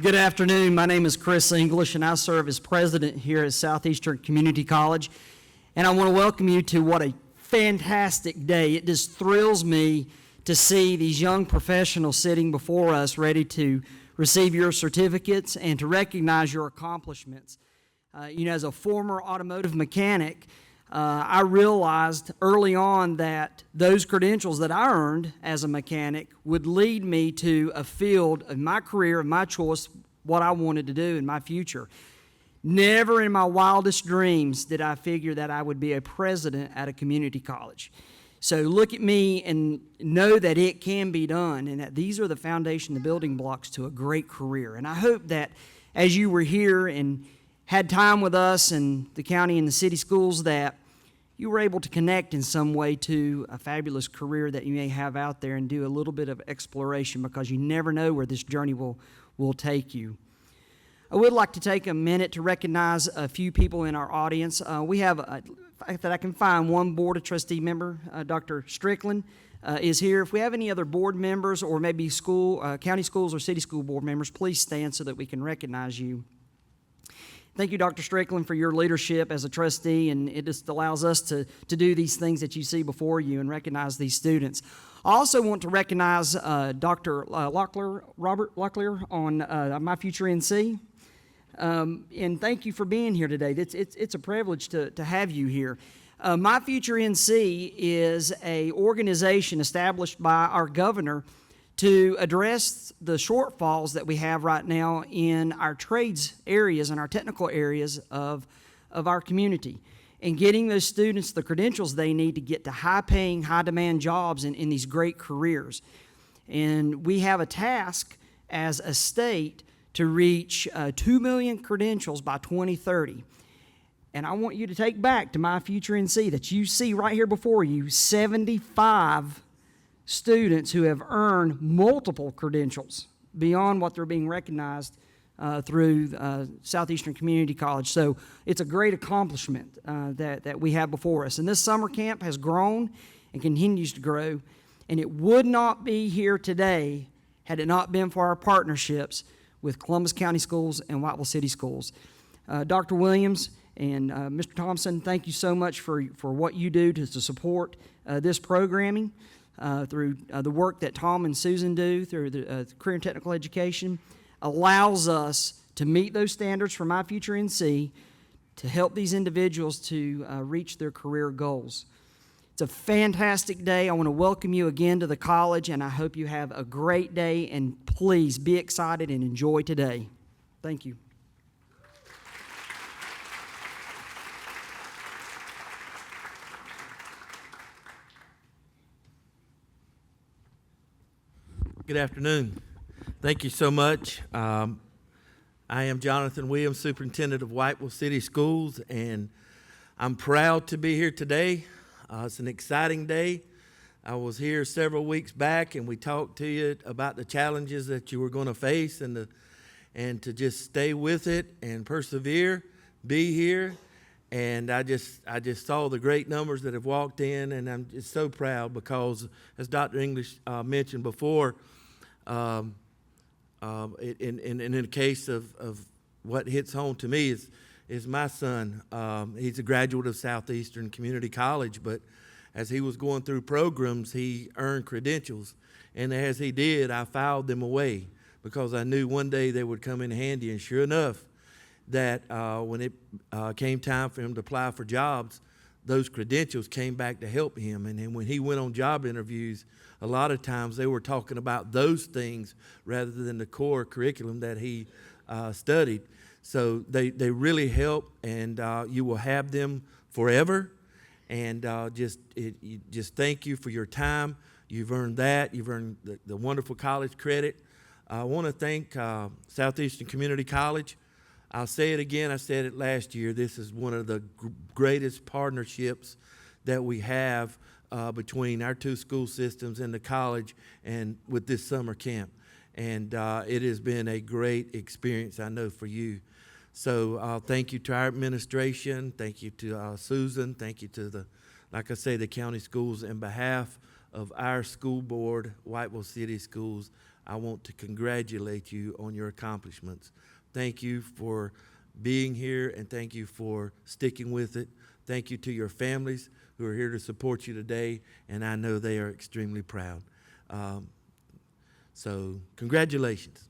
Good afternoon. My name is Chris English, and I serve as president here at Southeastern Community College. And I want to welcome you to what a fantastic day. It just thrills me to see these young professionals sitting before us ready to receive your certificates and to recognize your accomplishments. As a former automotive mechanic, I realized early on that those credentials that I earned as a mechanic would lead me to a field of my career, of my choice, what I wanted to do in my future. Never in my wildest dreams did I figure that I would be a president at a community college. So look at me and know that it can be done, and that these are the foundation, the building blocks to a great career. And I hope that as you were here and had time with us and the county and the city schools, that you were able to connect in some way to a fabulous career that you may have out there and do a little bit of exploration, because you never know where this journey will take you. I would like to take a minute to recognize a few people in our audience. We have, if I can find, one Board of Trustee member, Dr. Strickland is here. If we have any other board members or maybe county schools or city school board members, please stand so that we can recognize you. Thank you, Dr. Strickland, for your leadership as a trustee, and it just allows us to do these things that you see before you and recognize these students. I also want to recognize Dr. Robert Locklear on My Future NC, and thank you for being here today. It's a privilege to have you here. My Future NC is an organization established by our governor to address the shortfalls that we have right now in our trades areas and our technical areas of our community, and getting those students the credentials they need to get to high-paying, high-demand jobs in these great careers. And we have a task as a state to reach 2 million credentials by 2030. And I want you to take back to My Future NC that you see right here before you 75 students who have earned multiple credentials beyond what they're being recognized through Southeastern Community College. So it's a great accomplishment that we have before us. And this summer camp has grown and continues to grow, and it would not be here today had it not been for our partnerships with Columbus County Schools and Whiteville City Schools. Dr. Williams and Mr. Thompson, thank you so much for what you do to support this programming. Through the work that Tom and Susan do through the career and technical education, allows us to meet those standards for My Future NC to help these individuals to reach their career goals. It's a fantastic day. I want to welcome you again to the college, and I hope you have a great day, and please be excited and enjoy today. Thank you. Good afternoon. Thank you so much. I am Jonathan Williams, Superintendent of Whiteville City Schools, and I'm proud to be here today. It's an exciting day. I was here several weeks back, and we talked to you about the challenges that you were going to face, and to just stay with it and persevere, be here. And I just saw the great numbers that have walked in, and I'm just so proud because, as Dr. English mentioned before, in the case of what hits home to me is my son. He's a graduate of Southeastern Community College, but as he was going through programs, he earned credentials, and as he did, I filed them away because I knew one day they would come in handy. And sure enough, that when it came time for him to apply for jobs, those credentials came back to help him. And then when he went on job interviews, a lot of times they were talking about those things rather than the core curriculum that he studied. So they really help, and you will have them forever. And just thank you for your time. You've earned that. You've earned the wonderful college credit. I want to thank Southeastern Community College. I'll say it again. I said it last year. This is one of the greatest partnerships that we have between our two school systems and the college, and with this summer camp. And it has been a great experience, I know, for you. So thank you to our administration. Thank you to Susan. Thank you to like I say, the county schools. In behalf of our school board, Whiteville City Schools, I want to congratulate you on your accomplishments. Thank you for being here, and thank you for sticking with it. Thank you to your families who are here to support you today, and I know they are extremely proud. So congratulations.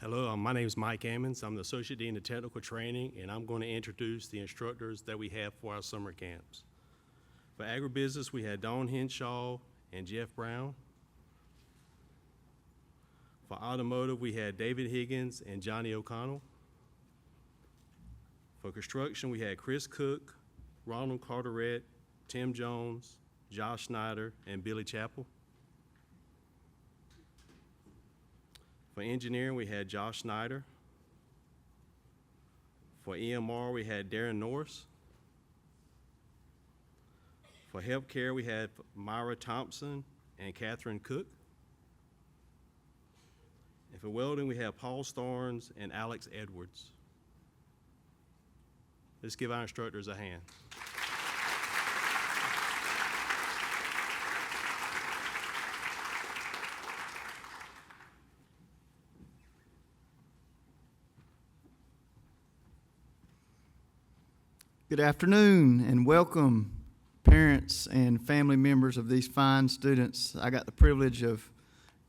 Hello, my name is Mike Ammons. I'm the Associate Dean of Technical Training, and I'm going to introduce the instructors that we have for our summer camps. For agribusiness, we had Dawn Henshaw and Jeff Brown. For automotive, we had David Higgins and Johnny O'Connell. For construction, we had Chris Cook, Ronald Carteret, Tim Jones, Josh Snyder, and Billy Chappell. For engineering, we had Josh Snyder. For EMR, we had Darren Norris. For healthcare, we had Myra Thompson and Catherine Cook. And for welding, we have Paul Starnes and Alex Edwards. Let's give our instructors a hand. Good afternoon and welcome, parents and family members of these fine students. I got the privilege of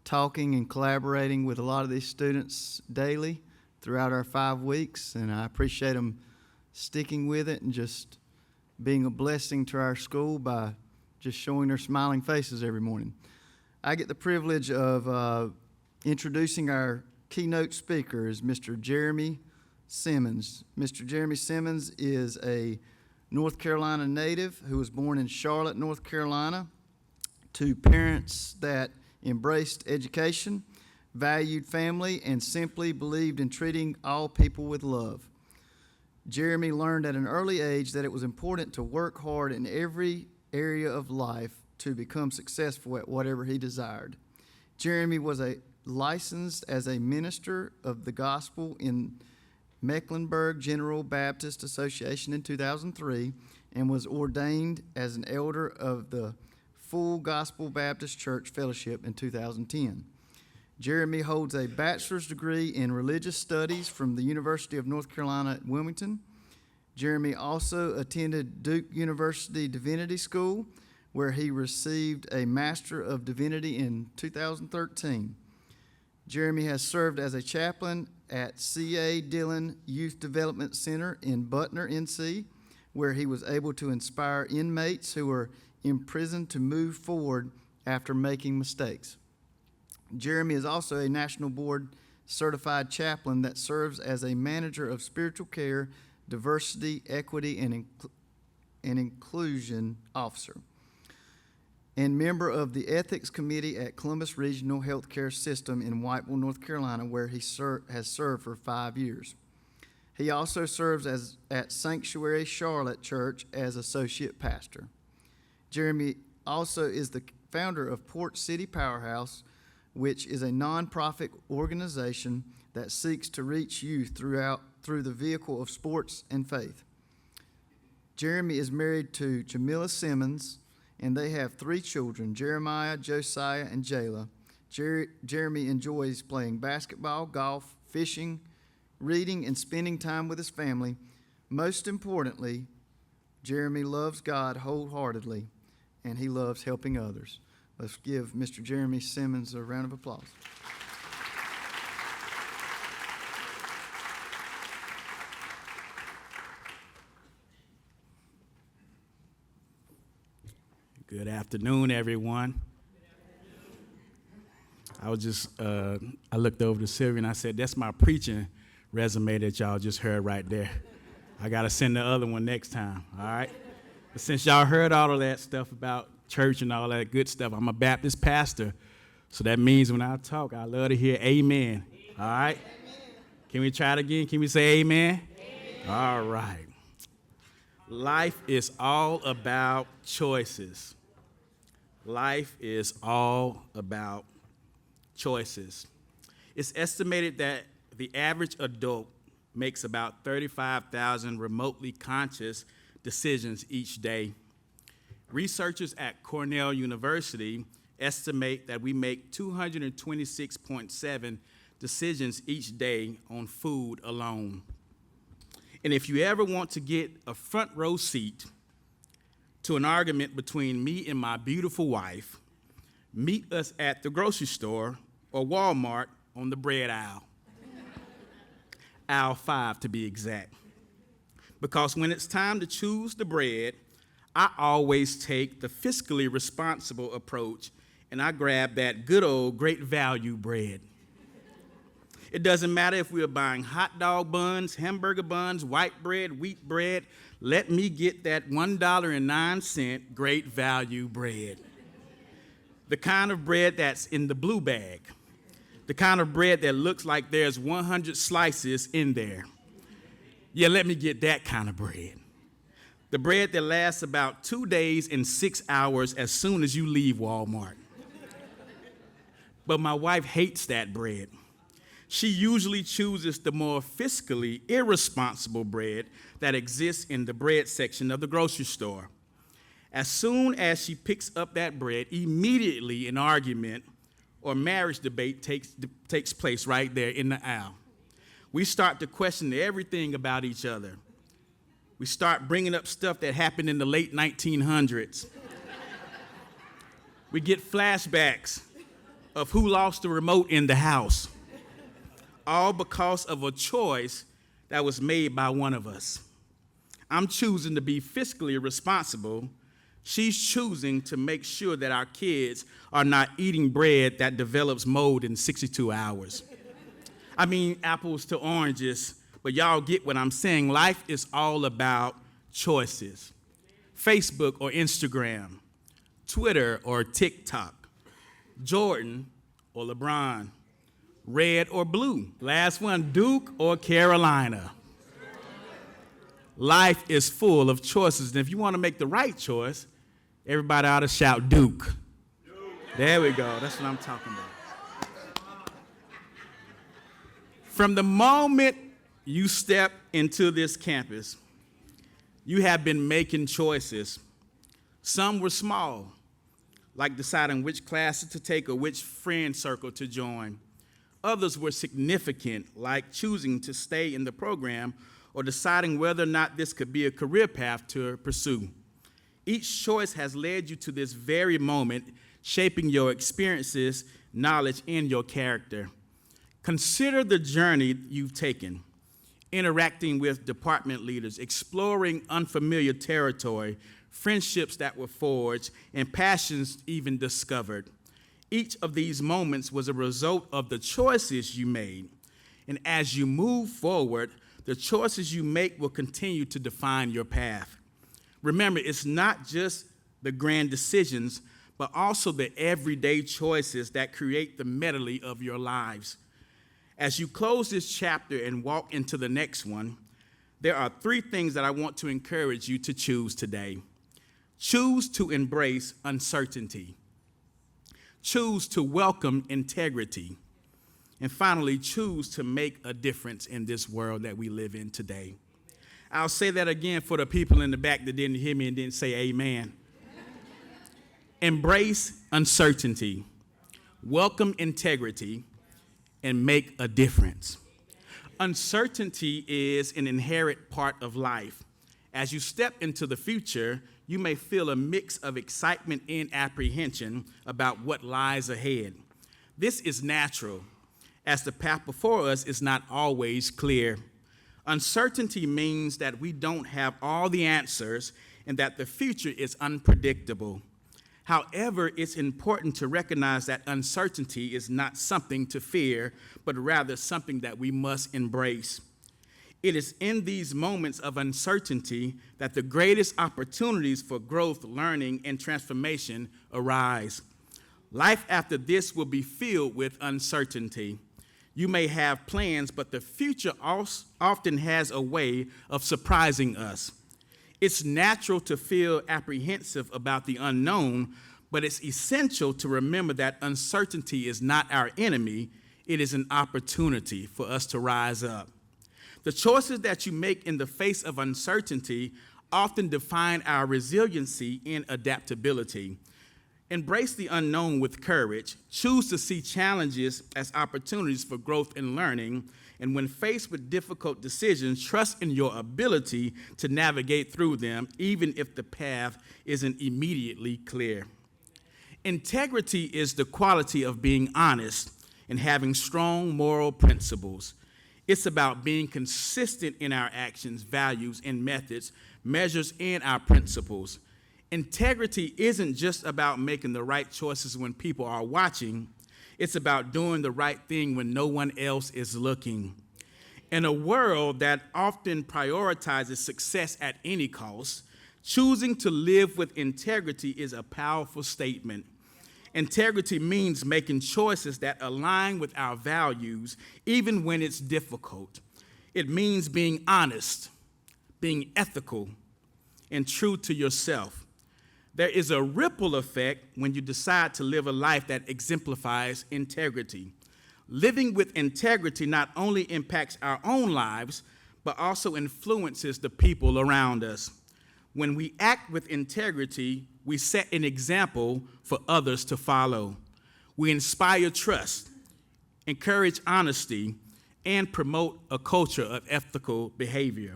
talking and collaborating with a lot of these students daily throughout our 5 weeks, and I appreciate them sticking with it and just being a blessing to our school by just showing their smiling faces every morning. I get the privilege of introducing our keynote speaker is Mr. Jeremy Simmons. Mr. Jeremy Simmons is a North Carolina native who was born in Charlotte, North Carolina, to parents that embraced education, valued family, and simply believed in treating all people with love. Jeremy learned at an early age that it was important to work hard in every area of life to become successful at whatever he desired. Jeremy was licensed as a minister of the gospel in Mecklenburg General Baptist Association in 2003 and was ordained as an elder of the Full Gospel Baptist Church Fellowship in 2010. Jeremy holds a bachelor's degree in religious studies from the University of North Carolina at Wilmington. Jeremy also attended Duke University Divinity School, where he received a Master of Divinity in 2013. Jeremy has served as a chaplain at C.A. Dillon Youth Development Center in Butner, NC, where he was able to inspire inmates who were imprisoned to move forward after making mistakes. Jeremy is also a National Board certified chaplain that serves as a manager of spiritual care, diversity, equity, and inclusion officer, and member of the Ethics Committee at Columbus Regional Healthcare System in Whiteville, North Carolina, where he has served for 5 years. He also serves at Sanctuary Charlotte Church as associate pastor. Jeremy also is the founder of Port City Powerhouse, which is a nonprofit organization that seeks to reach youth through the vehicle of sports and faith. Jeremy is married to Jamila Simmons, and they have 3 children, Jeremiah, Josiah, and Jayla. Jeremy enjoys playing basketball, golf, fishing, reading, and spending time with his family. Most importantly, Jeremy loves God wholeheartedly, and he loves helping others. Let's give Mr. Jeremy Simmons a round of applause. Good afternoon, everyone. I looked over to Sylvia and I said, that's my preaching resume that y'all just heard right there. I got to send the other one next time, all right? But since y'all heard all of that stuff about church and all that good stuff, I'm a Baptist pastor. So that means when I talk, I love to hear amen, all right? Amen. Can we try it again? Can we say amen? Amen. All right. Life is all about choices. Life is all about choices. It's estimated that the average adult makes about 35,000 remotely conscious decisions each day. Researchers at Cornell University estimate that we make 226.7 decisions each day on food alone. And if you ever want to get a front row seat to an argument between me and my beautiful wife, meet us at the grocery store or Walmart on the bread aisle. Aisle 5 to be exact. Because when it's time to choose the bread, I always take the fiscally responsible approach and I grab that good old great value bread. It doesn't matter if we are buying hot dog buns, hamburger buns, white bread, wheat bread. Let me get that $1.09 great value bread. The kind of bread that's in the blue bag. The kind of bread that looks like there's 100 slices in there. Yeah, let me get that kind of bread. The bread that lasts about 2 days and 6 hours as soon as you leave Walmart. But my wife hates that bread. She usually chooses the more fiscally irresponsible bread that exists in the bread section of the grocery store. As soon as she picks up that bread, immediately an argument or marriage debate takes place right there in the aisle. We start to question everything about each other. We start bringing up stuff that happened in the late 1900s. We get flashbacks of who lost the remote in the house, all because of a choice that was made by one of us. I'm choosing to be fiscally responsible. She's choosing to make sure that our kids are not eating bread that develops mold in 62 hours. I mean, apples to oranges, but y'all get what I'm saying. Life is all about choices. Facebook or Instagram, Twitter or TikTok, Jordan or LeBron, red or blue. Last one, Duke or Carolina. Life is full of choices, and if you want to make the right choice, everybody ought to shout Duke. There we go. That's what I'm talking about. From the moment you step into this campus, you have been making choices. Some were small, like deciding which classes to take or which friend circle to join. Others were significant, like choosing to stay in the program or deciding whether or not this could be a career path to pursue. Each choice has led you to this very moment, shaping your experiences, knowledge, and your character. Consider the journey you've taken, interacting with department leaders, exploring unfamiliar territory, friendships that were forged, and passions even discovered. Each of these moments was a result of the choices you made. And as you move forward, the choices you make will continue to define your path. Remember, it's not just the grand decisions, but also the everyday choices that create the medley of your lives. As you close this chapter and walk into the next one, there are 3 things that I want to encourage you to choose today. Choose to embrace uncertainty. Choose to welcome integrity. And finally, choose to make a difference in this world that we live in today. I'll say that again for the people in the back that didn't hear me and didn't say amen. Embrace uncertainty, welcome integrity, and make a difference. Uncertainty is an inherent part of life. As you step into the future, you may feel a mix of excitement and apprehension about what lies ahead. This is natural, as the path before us is not always clear. Uncertainty means that we don't have all the answers and that the future is unpredictable. However, it's important to recognize that uncertainty is not something to fear, but rather something that we must embrace. It is in these moments of uncertainty that the greatest opportunities for growth, learning, and transformation arise. Life after this will be filled with uncertainty. You may have plans, but the future often has a way of surprising us. It's natural to feel apprehensive about the unknown, but it's essential to remember that uncertainty is not our enemy. It is an opportunity for us to rise up. The choices that you make in the face of uncertainty often define our resiliency and adaptability. Embrace the unknown with courage. Choose to see challenges as opportunities for growth and learning. And when faced with difficult decisions, trust in your ability to navigate through them, even if the path isn't immediately clear. Integrity is the quality of being honest and having strong moral principles. It's about being consistent in our actions, values, and methods, measures, and our principles. Integrity isn't just about making the right choices when people are watching. It's about doing the right thing when no one else is looking. In a world that often prioritizes success at any cost, choosing to live with integrity is a powerful statement. Integrity means making choices that align with our values, even when it's difficult. It means being honest, being ethical, and true to yourself. There is a ripple effect when you decide to live a life that exemplifies integrity. Living with integrity not only impacts our own lives, but also influences the people around us. When we act with integrity, we set an example for others to follow. We inspire trust, encourage honesty, and promote a culture of ethical behavior.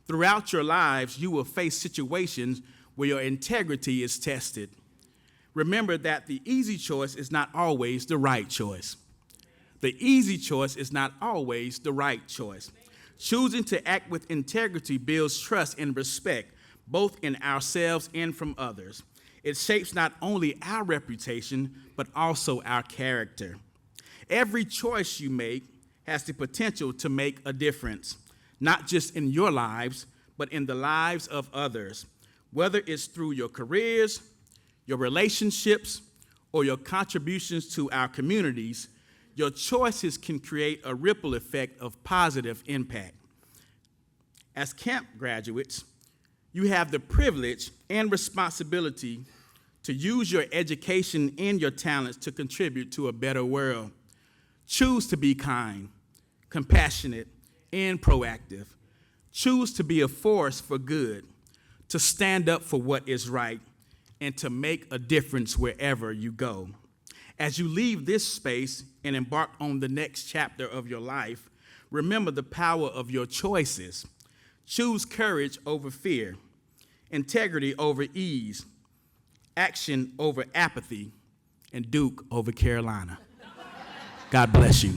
Throughout your lives, you will face situations where your integrity is tested. Remember that the easy choice is not always the right choice. The easy choice is not always the right choice. Choosing to act with integrity builds trust and respect, both in ourselves and from others. It shapes not only our reputation, but also our character. Every choice you make has the potential to make a difference, not just in your lives, but in the lives of others. Whether it's through your careers, your relationships, or your contributions to our communities, your choices can create a ripple effect of positive impact. As camp graduates, you have the privilege and responsibility to use your education and your talents to contribute to a better world. Choose to be kind, compassionate, and proactive. Choose to be a force for good, to stand up for what is right, and to make a difference wherever you go. As you leave this space and embark on the next chapter of your life, remember the power of your choices. Choose courage over fear, integrity over ease, action over apathy, and Duke over Carolina. God bless you.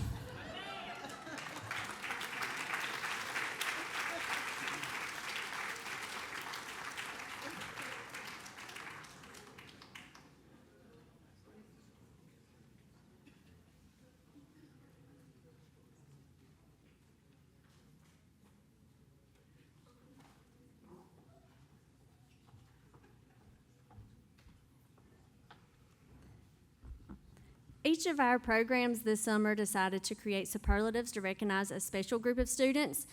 Each of our programs this summer decided to create superlatives to recognize a special group of students.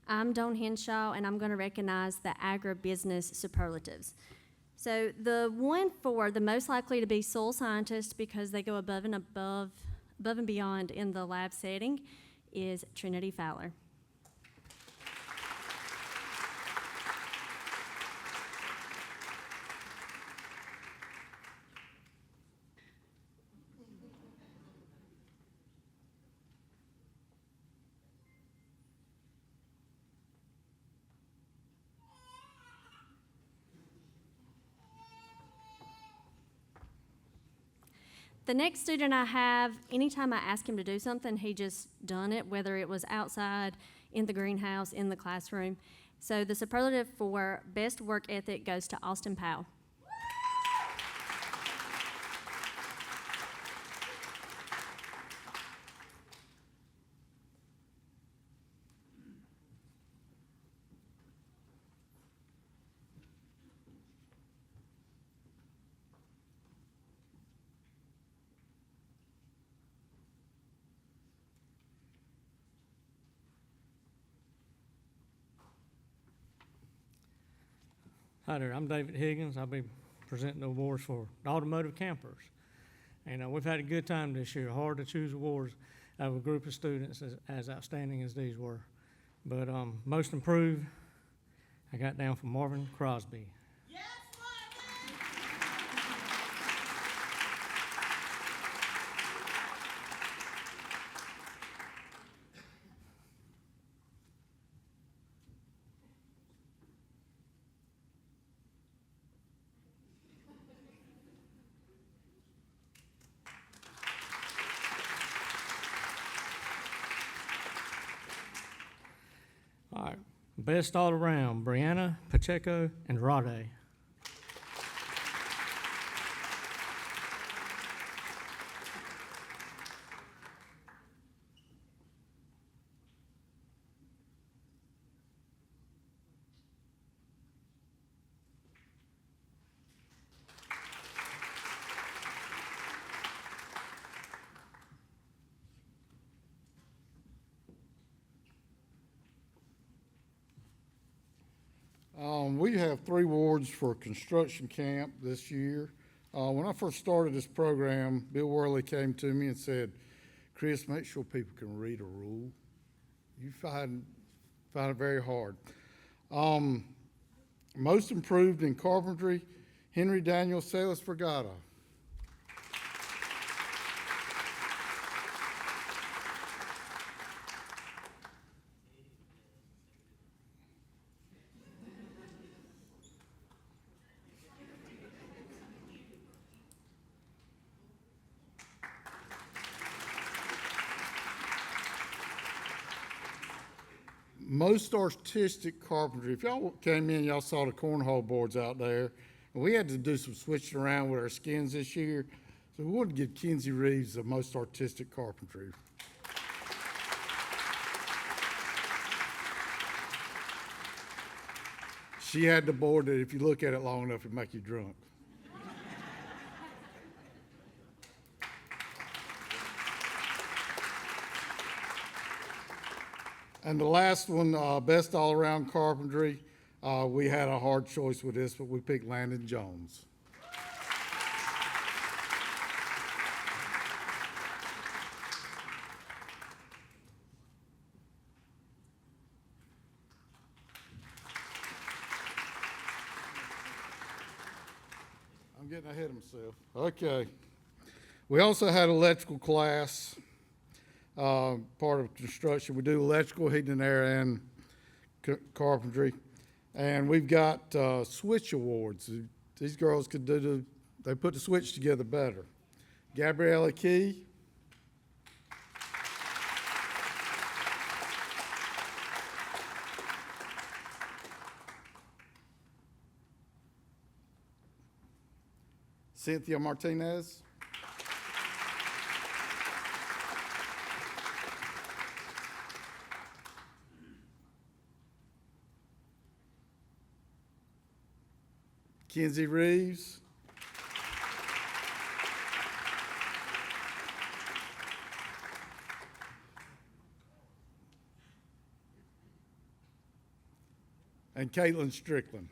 I'm Dawn Henshaw, and I'm going to recognize the agribusiness superlatives. So the one for the most likely to be soil scientists, because they go above and beyond in the lab setting, is Trinity Fowler. The next student I have, anytime I ask him to do something, he just done it, whether it was outside, in the greenhouse, in the classroom. So the superlative for best work ethic goes to Austin Powell. Hi there, I'm David Higgins. I'll be presenting the awards for automotive campers. And we've had a good time this year. Hard to choose awards of a group of students as outstanding as these were. But most improved, I got down for Marvin Crosby. All right, best all around, Brianna, Pacheco, and Rade. We have 3 awards for construction camp this year. When I first started this program, Bill Worley came to me and said, "Chris, make sure people can read a rule. You find it very hard." Most improved in carpentry, Henry Daniel Salas Vergata. Most artistic carpentry. If y'all came in, y'all saw the cornhole boards out there. And we had to do some switching around with our skins this year. So we wanted to give Kinsey Reeves the most artistic carpentry. She had the board that if you look at it long enough, it'd make you drunk. And the last one, best all-around carpentry, we had a hard choice with this, but we picked Landon Jones. I'm getting ahead of myself. Okay. We also had electrical class. Part of construction. We do electrical, heating and air, and carpentry. And we've got switch awards. These girls could they put the switch together better. Gabriella Key. Cynthia Martinez. Kinsey Reeves. And Caitlin Strickland.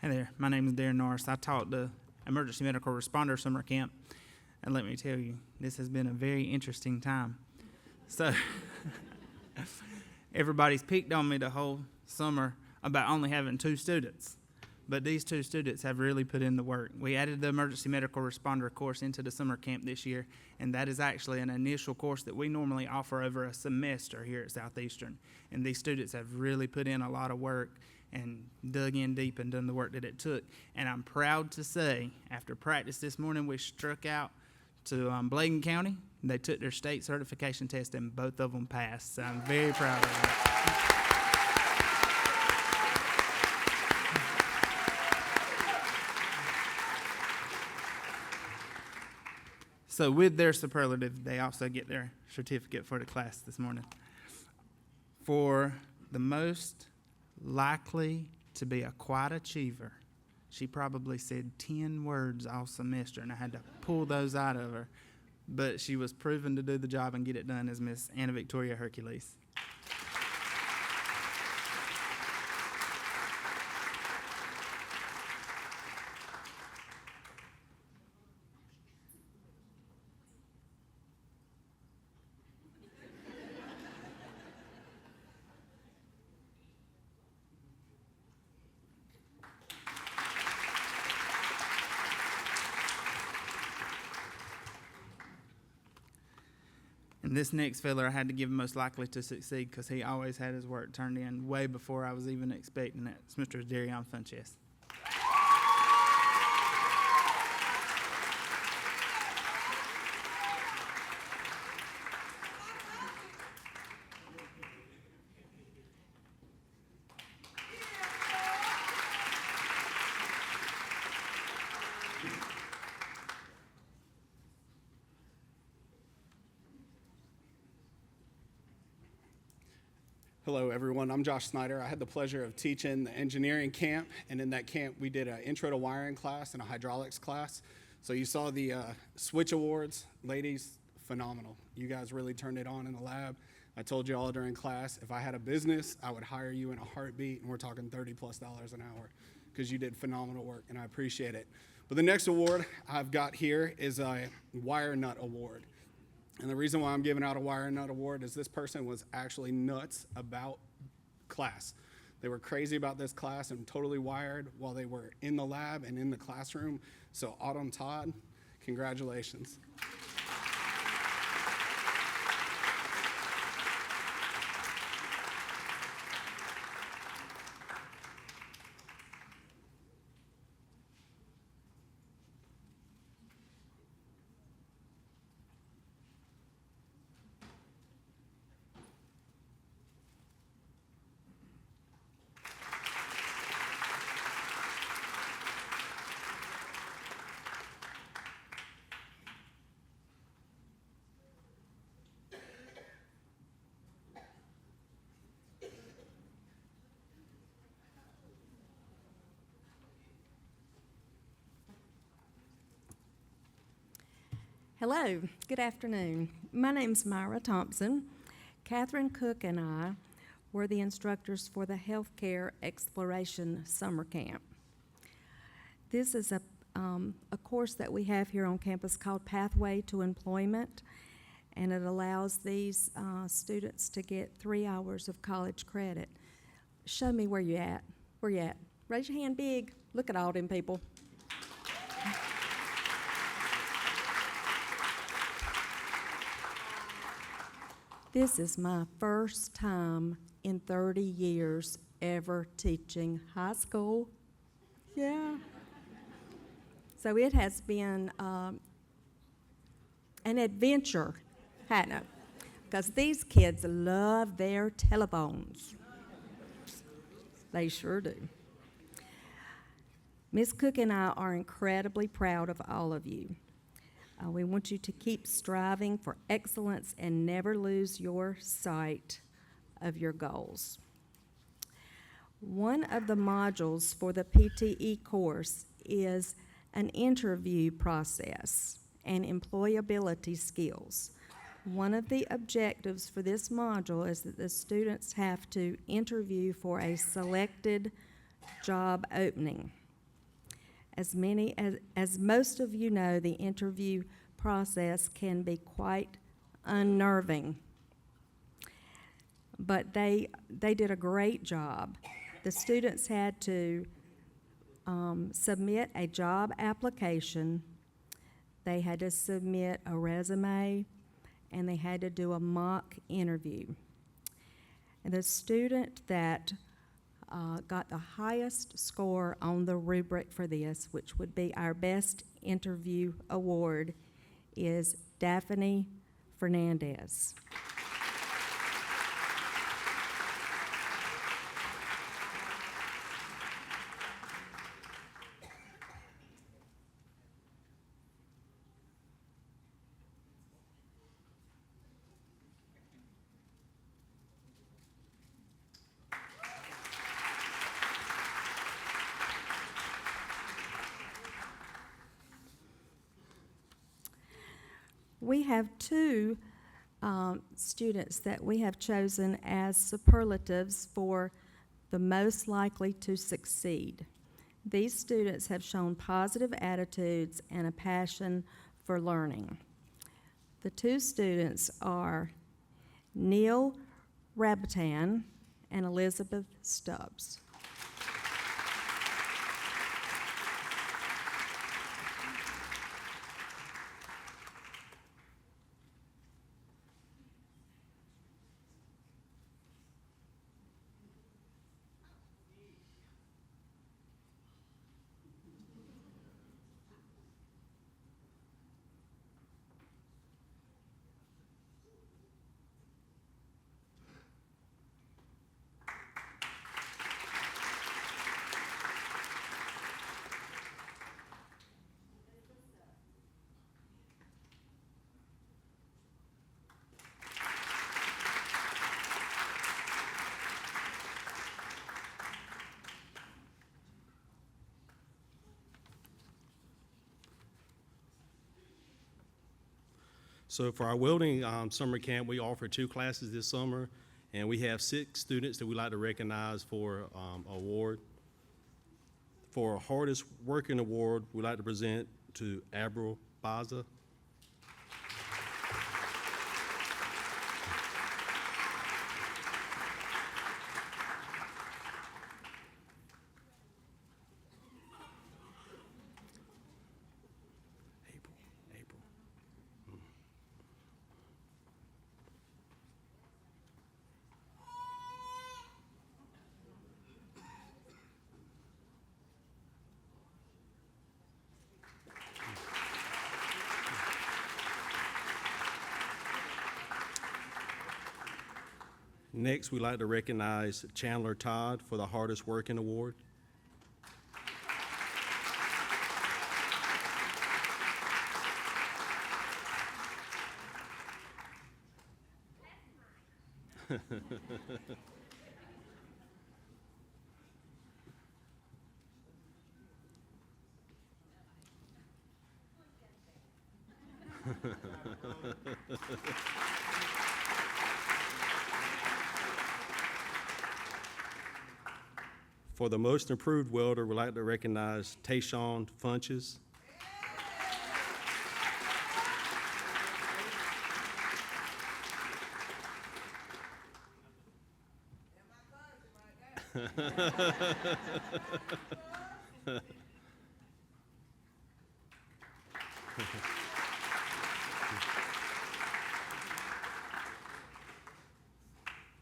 Hey there, my name is Darren Norris. I taught the Emergency Medical Responder Summer Camp, and let me tell you, this has been a very interesting time. So, everybody's picked on me the whole summer about only having 2 students, but these 2 students have really put in the work. We added the Emergency Medical Responder course into the summer camp this year, and that is actually an initial course that we normally offer over a semester here at Southeastern, and these students have really put in a lot of work and dug in deep and done the work that it took. And I'm proud to say, after practice this morning, we struck out to Bladen County. They took their state certification test, and both of them passed. So I'm very proud of them. So with their superlative, they also get their certificate for the class this morning. For the most likely to be a quiet achiever. She probably said 10 words all semester, and I had to pull those out of her. But she was proven to do the job and get it done as Miss Anna Victoria Hercules. And this next fella I had to give him most likely to succeed because he always had his work turned in way before I was even expecting it. It's Mr. Darion Funches. Hello, everyone. I'm Josh Snyder. I had the pleasure of teaching the engineering camp, and in that camp, we did an intro to wiring class and a hydraulics class. So you saw the switch awards. Ladies, phenomenal. You guys really turned it on in the lab. I told you all during class, if I had a business, I would hire you in a heartbeat, and we're talking $30+ an hour because you did phenomenal work, and I appreciate it. But the next award I've got here is a Wire Nut Award. And the reason why I'm giving out a Wire Nut Award is this person was actually nuts about class. They were crazy about this class and totally wired while they were in the lab and in the classroom. So Autumn Todd, congratulations. Hello, good afternoon. My name's Myra Thompson. Catherine Cook and I were the instructors for the Healthcare Exploration Summer Camp. This is a course that we have here on campus called Pathway to Employment, and it allows these students to get 3 hours of college credit. Show me where you at. Where you at? Raise your hand big. Look at all them people. This is my first time in 30 years ever teaching high school. Yeah. So it has been an adventure, hasn't it? Because these kids love their telephones. They sure do. Ms. Cook and I are incredibly proud of all of you. We want you to keep striving for excellence and never lose your sight of your goals. One of the modules for the PTE course is an interview process and employability skills. One of the objectives for this module is that the students have to interview for a selected job opening. As most of you know, the interview process can be quite unnerving. But they did a great job. The students had to submit a job application, they had to submit a resume, and they had to do a mock interview. And the student that got the highest score on the rubric for this, which would be our best interview award, is Daphne Fernandez. we have two students that we have chosen as superlatives for the most likely to succeed. These students have shown positive attitudes and a passion for learning. The two students are Neil Rabatan and Elizabeth Stubbs. So for our welding summer camp, we offer 2 classes this summer, and we have 6 students that we like to recognize for award. For our hardest working award, we like to present to Abril Baza. April. Next, we'd like to recognize Chandler Todd for the Hardest Working Award. For the most improved welder, we'd like to recognize Tayshawn Funches.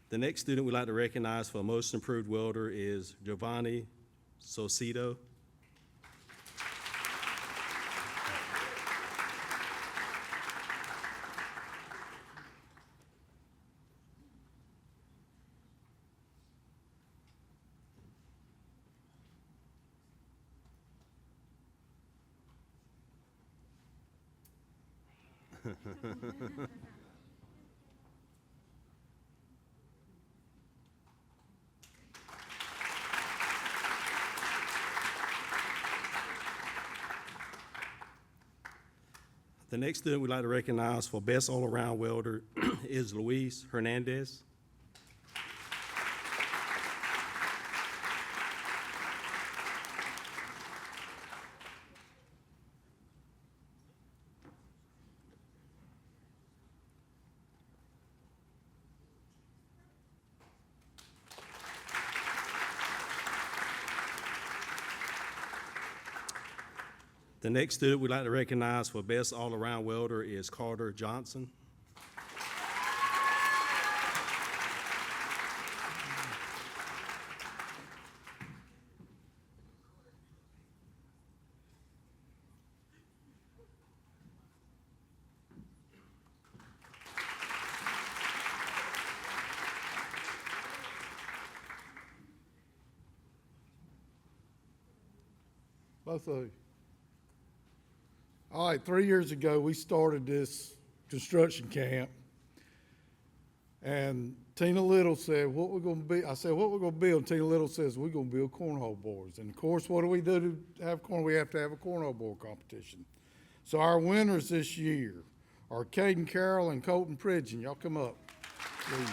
The next student we'd like to recognize for most improved welder is Giovanni Sosito. The next student we'd like to recognize for best all-around welder is Luis Hernandez. The next student we'd like to recognize for best all-around welder is Carter Johnson. Both of you. All right, 3 years ago, we started this construction camp. And Tina Little said, what we're going to be, I said, what we're going to build? Tina Little says, we're going to build cornhole boards. And of course, what do we do to have cornhole? We have to have a cornhole board competition. So our winners this year are Caden Carroll and Colton Pridgeon. Y'all come up, please.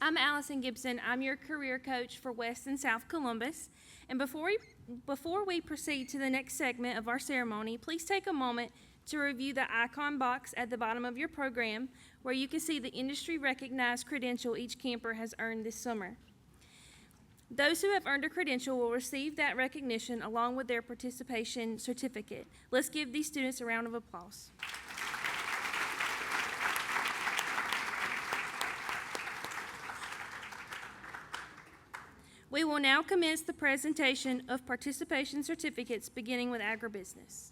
I'm Allison Gibson. I'm your career coach for West and South Columbus. And before we proceed to the next segment of our ceremony, please take a moment to review the icon box at the bottom of your program where you can see the industry-recognized credential each camper has earned this summer. Those who have earned a credential will receive that recognition along with their participation certificate. Let's give these students a round of applause. We will now commence the presentation of participation certificates, beginning with agribusiness.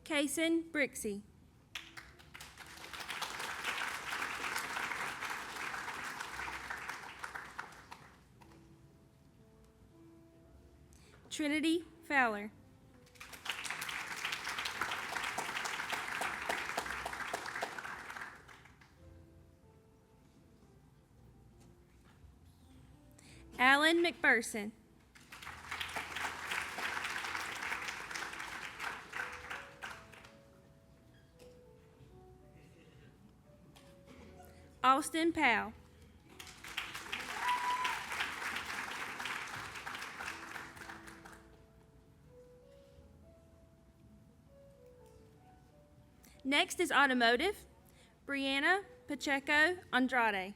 Kaysen Brixey. Trinity Fowler. Alan McPherson. Austin Powell. Next is automotive, Brianna Pacheco Andrade.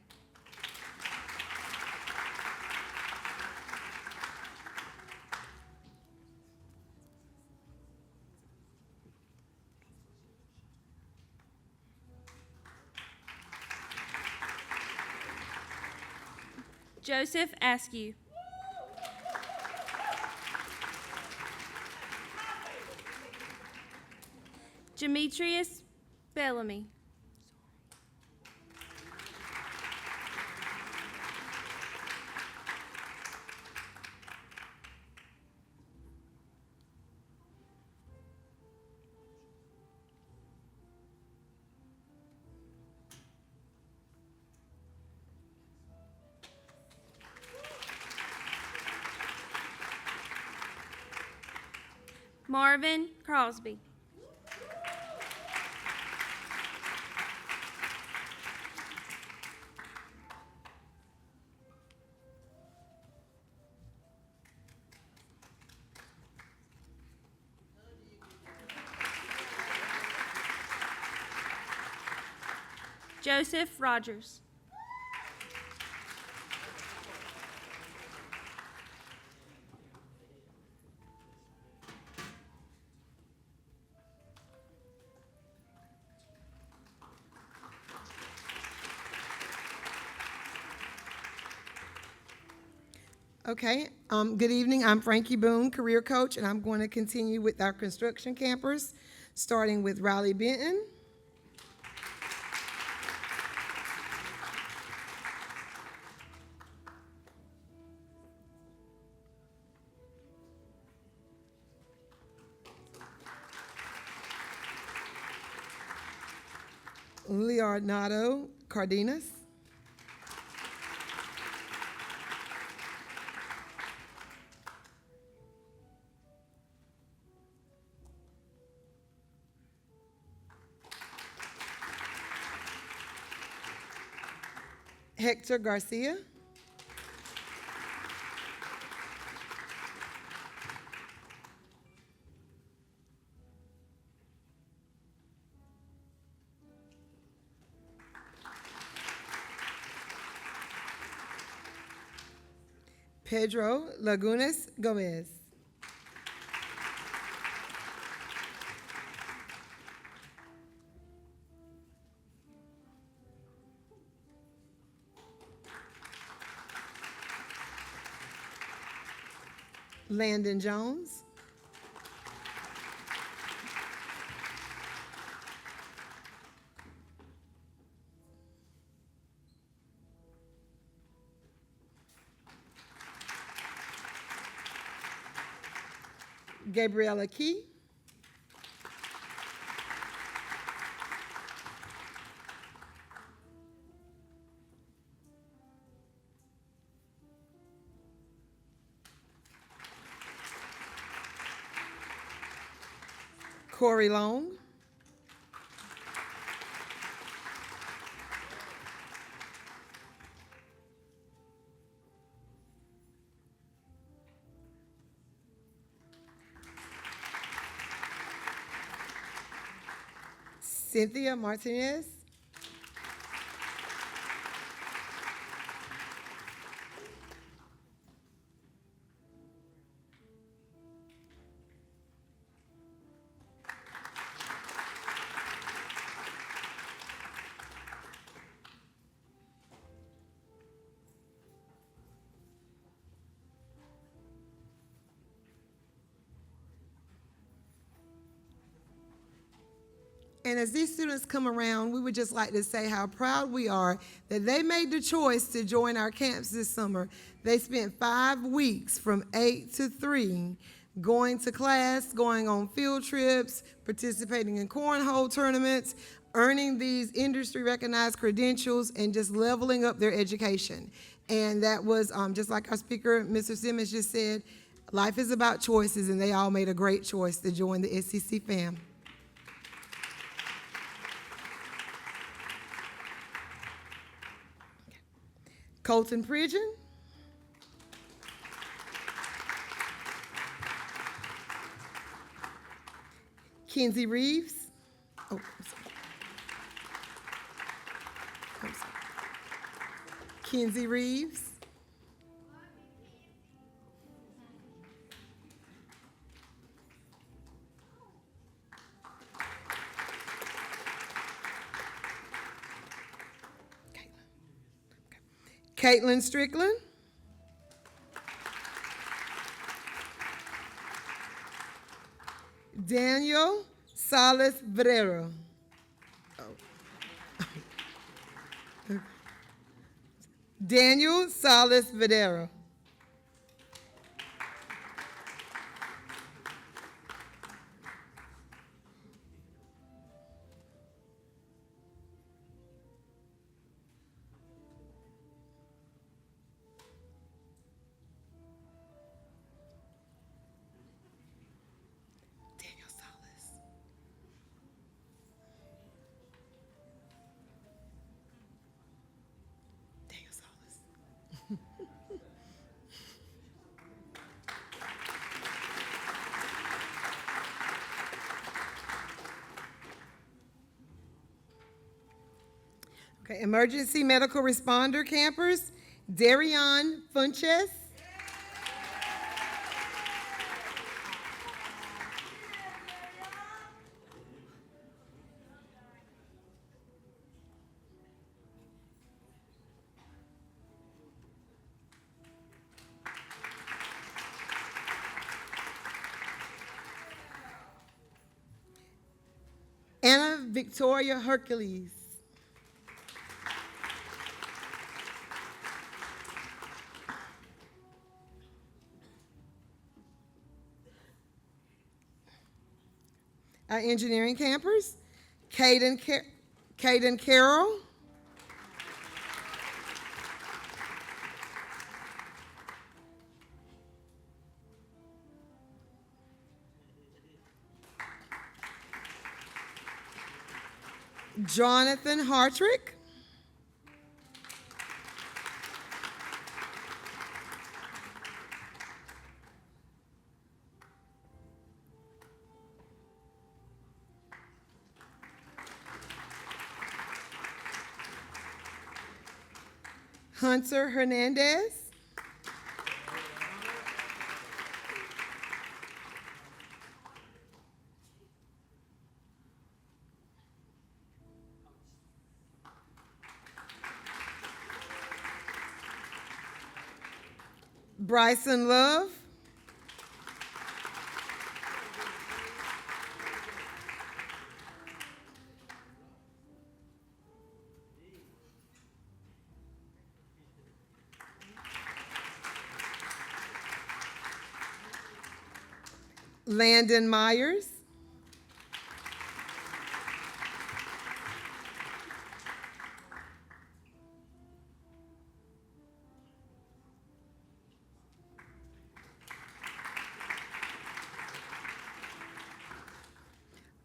Joseph Askew. Demetrius Bellamy. Marvin Crosby. Joseph Rogers. Okay, good evening. I'm Frankie Boone, career coach, and I'm going to continue with our construction campers, starting with Riley Benton. Leonardo Cardenas. Hector Garcia. Pedro Lagunas Gomez. Landon Jones. Gabriella Key. Corey Long. Cynthia Martinez. And as these students come around, we would just like to say how proud we are that they made the choice to join our camps this summer. They spent 5 weeks from 8 to 3 going to class, going on field trips, participating in cornhole tournaments, earning these industry-recognized credentials, and just leveling up their education. And that was, just like our speaker, Mr. Simmons, just said, life is about choices, and they all made a great choice to join the SCC fam. Colton Pridgeon. Kenzie Reeves. Oh, I'm sorry. I'm sorry. Kenzie Reeves. Caitlin Strickland. Daniel Salas Valero. Daniel Salas Valero. Okay, emergency medical responder campers, Darion Funches. Anna Victoria Hercules. Our engineering campers, Caden Carroll. Jonathan Hartrick. Hunter Hernandez. Bryson Love. Landon Myers.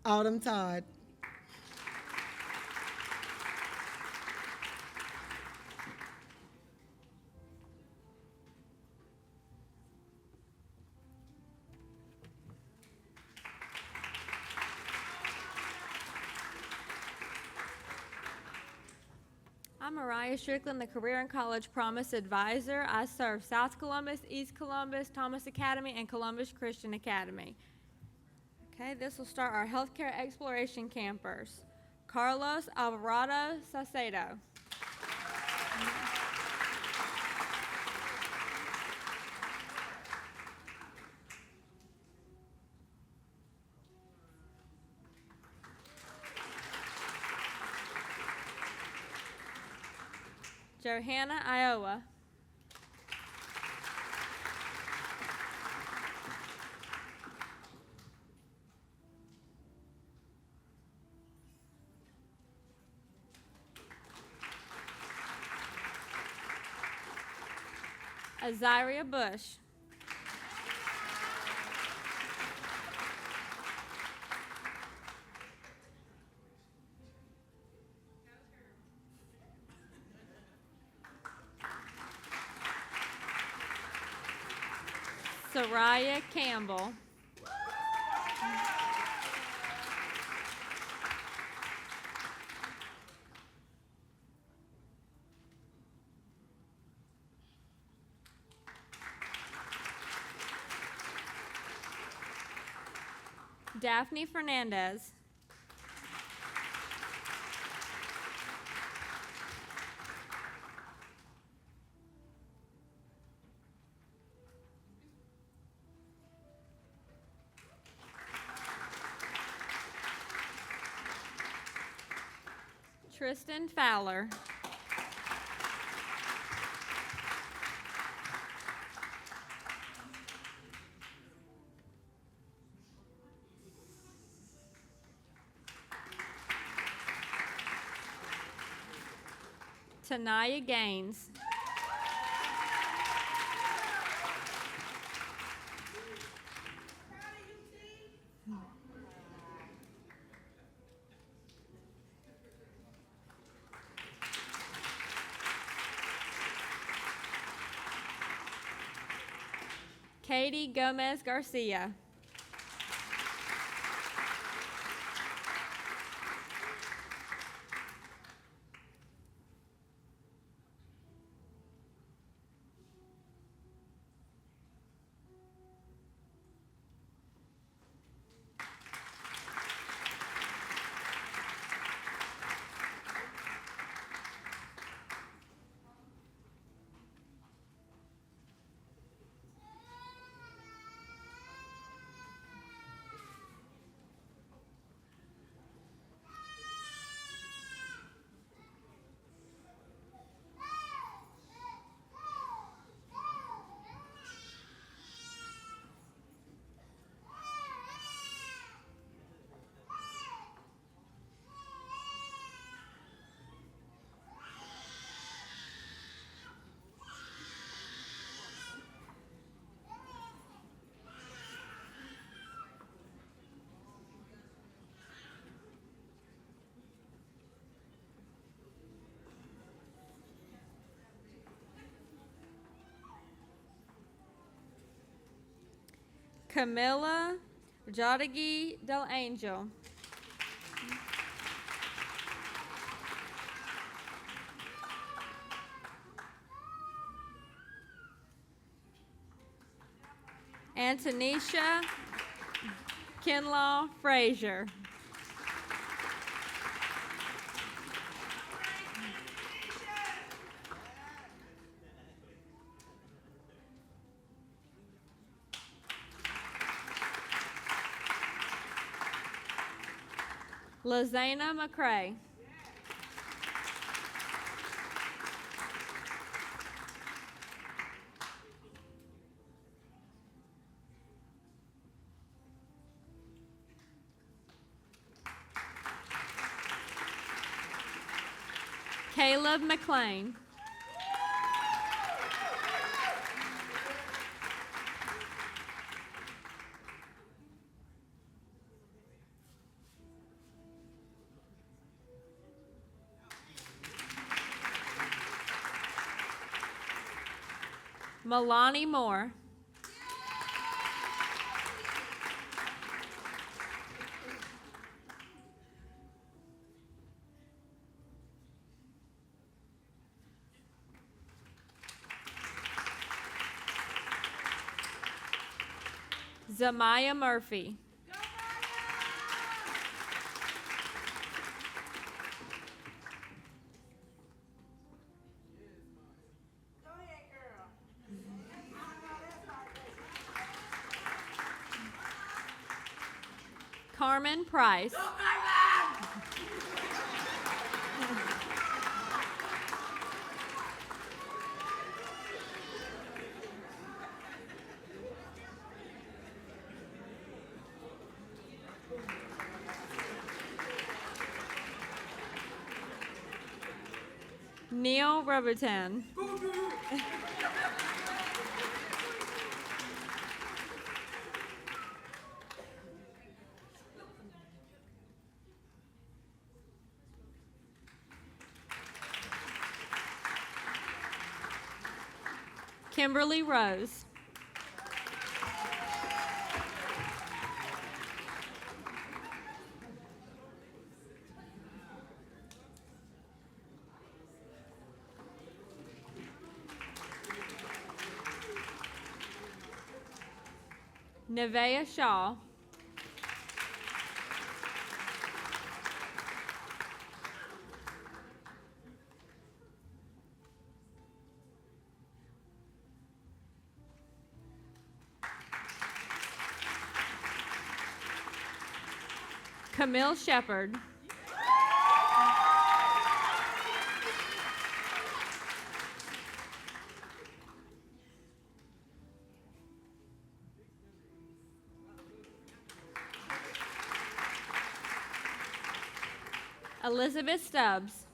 Autumn Todd. I'm Mariah Strickland, the Career and College Promise Advisor. I serve South Columbus, East Columbus, Thomas Academy, and Columbus Christian Academy. Okay, this will start our healthcare exploration campers. Carlos Alvarado Saucedo. Johanna Iowa. Azaria Bush. Soraya Campbell. Daphne Fernandez. Tristan Fowler. Tanaya Gaines. Katie Gomez Garcia. Camilla Jodagi Del Angel. Antonisha Kinlaw Frazier. Lizana McCray. Caleb McLean. Milani Moore. Zamaya Murphy. Carmen Price. Neil Roberton. Kimberly Rose. Nevaeh Shaw. Camille Shepard. Elizabeth Stubbs.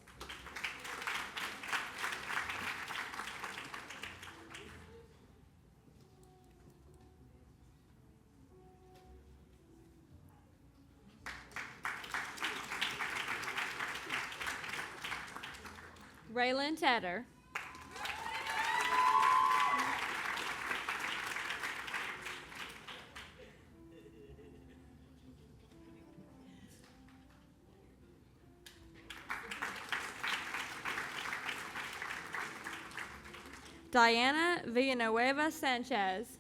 Raylan Tedder. Diana Villanueva Sanchez.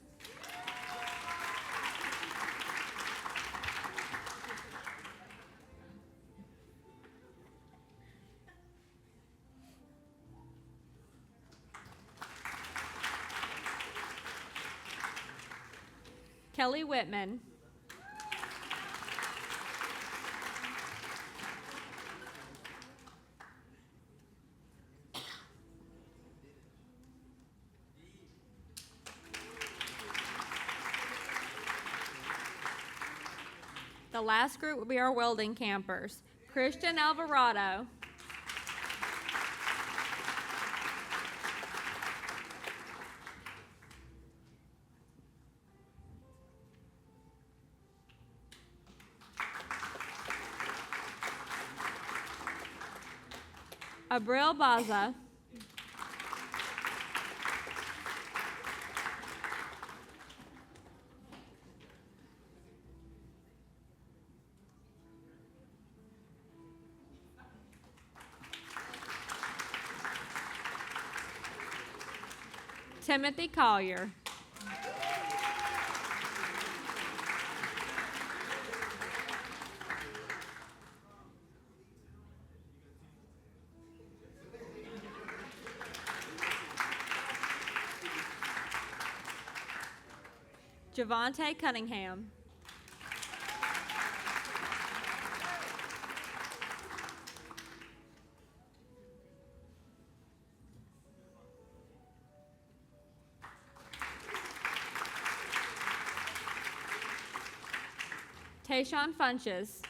Kelly Whitman. The last group will be our welding campers. Christian Alvarado. Abril Baza. Timothy Collier. Javante Cunningham. Tayshawn Funches.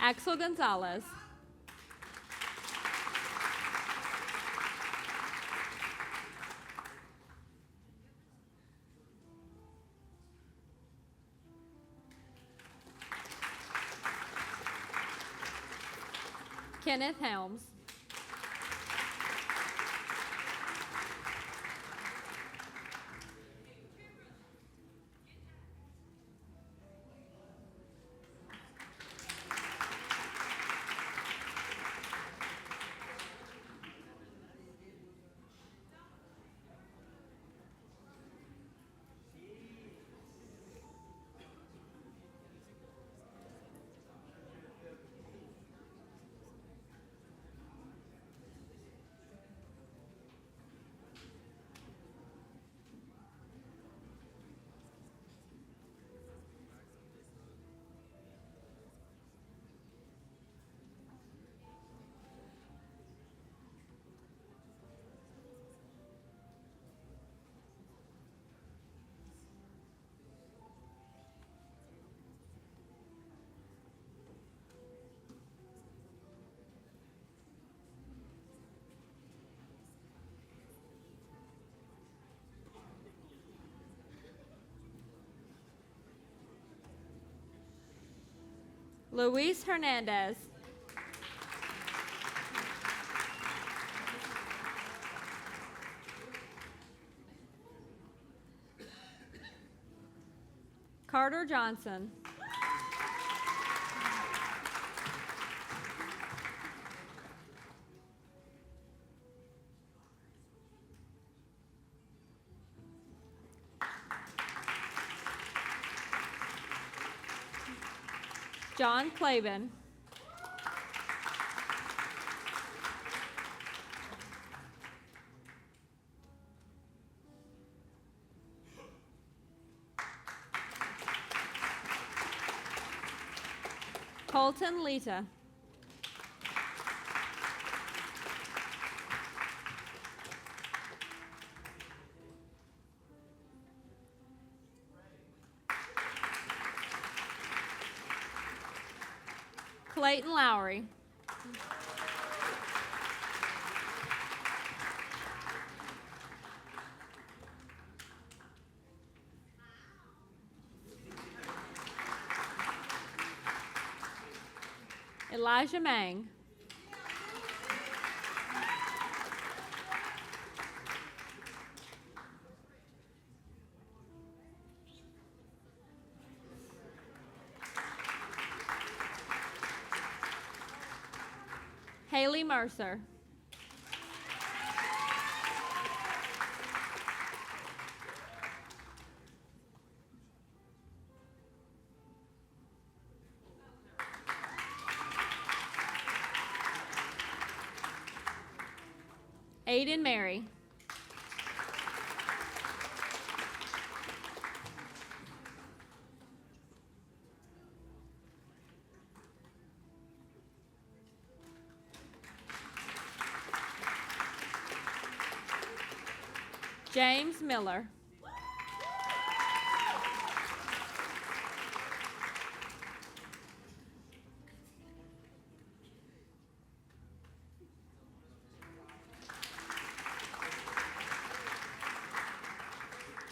Axel Gonzalez. Kenneth Helms. Luis Hernandez. Carter Johnson. John Clavin. Colton Lita. Clayton Lowry. Elijah Mang. Haley Mercer. Aiden Mary. James Miller.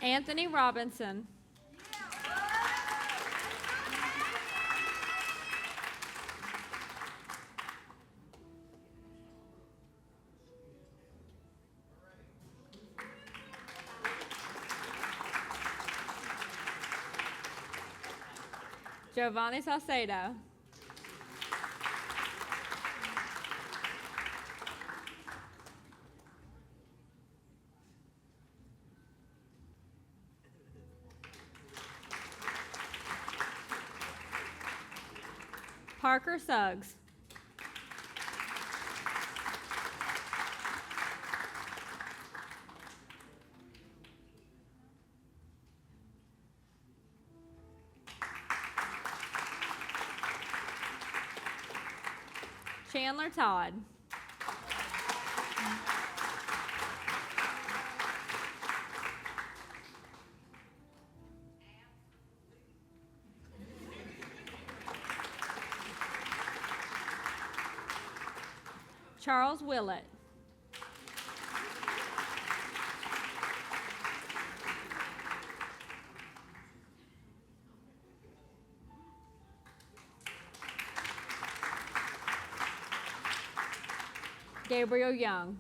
Anthony Robinson. Giovanni Salcedo. Parker Suggs. Chandler Todd. Charles Willett. Gabriel Young.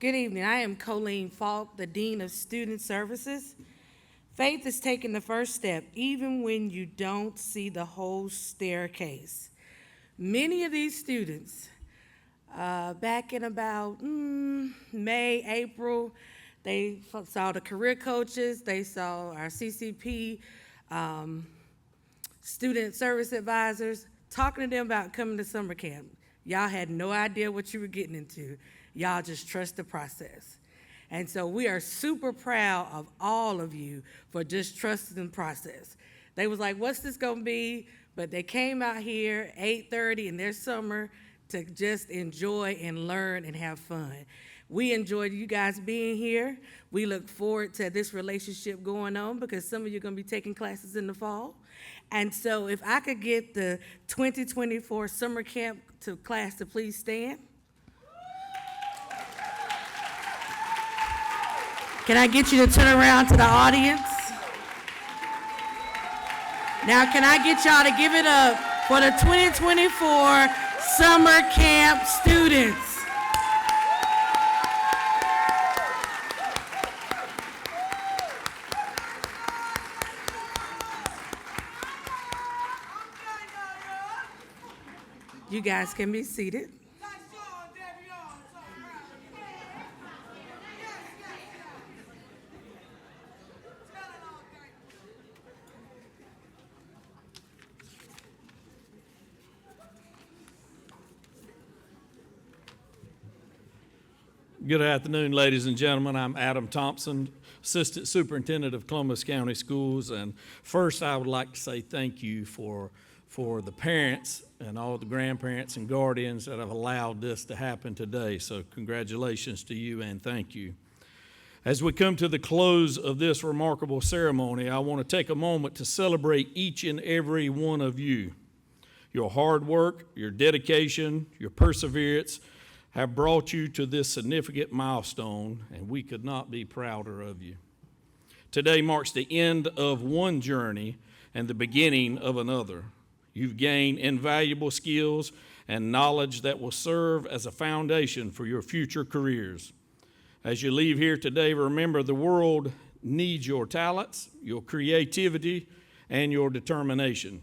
Good evening. I am Colleen Falk, the Dean of Student Services. Faith is taking the first step, even when you don't see the whole staircase. Many of these students, back in about May, April, they saw the career coaches, they saw our CCP, student service advisors, talking to them about coming to summer camp. Y'all had no idea what you were getting into. Y'all just trust the process. And so we are super proud of all of you for just trusting the process. They was like, what's this gonna be? But they came out here 8:30 in their summer to just enjoy and learn and have fun. We enjoyed you guys being here. We look forward to this relationship going on because some of you are gonna be taking classes in the fall. And so if I could get the 2024 summer camp class to please stand. Can I get you to turn around to the audience? Now, can I get y'all to give it up for the 2024 summer camp students? You guys can be seated. Good afternoon, ladies and gentlemen. I'm Adam Thompson, Assistant Superintendent of Columbus County Schools. And first, I would like to say thank you for the parents and all the grandparents and guardians that have allowed this to happen today. So congratulations to you and thank you. As we come to the close of this remarkable ceremony, I want to take a moment to celebrate each and every one of you. Your hard work, your dedication, your perseverance have brought you to this significant milestone, and we could not be prouder of you. Today marks the end of one journey and the beginning of another. You've gained invaluable skills and knowledge that will serve as a foundation for your future careers. As you leave here today, remember the world needs your talents, your creativity, and your determination.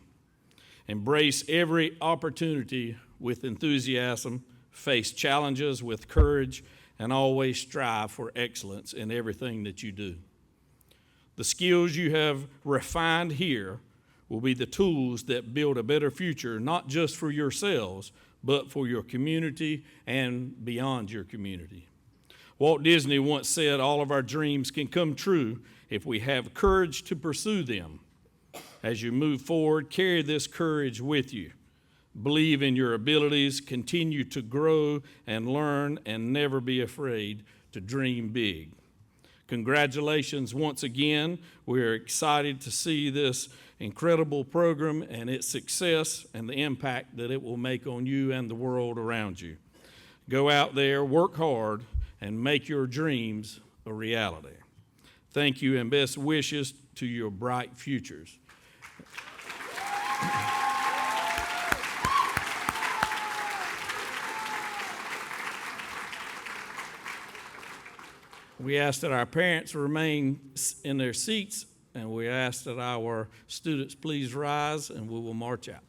Embrace every opportunity with enthusiasm, face challenges with courage, and always strive for excellence in everything that you do. The skills you have refined here will be the tools that build a better future, not just for yourselves, but for your community and beyond your community. Walt Disney once said, all of our dreams can come true if we have courage to pursue them. As you move forward, carry this courage with you. Believe in your abilities, continue to grow and learn, and never be afraid to dream big. Congratulations once again. We're excited to see this incredible program and its success and the impact that it will make on you and the world around you. Go out there, work hard, and make your dreams a reality. Thank you and best wishes to your bright futures. We ask that our parents remain in their seats, and we ask that our students please rise, and we will march out.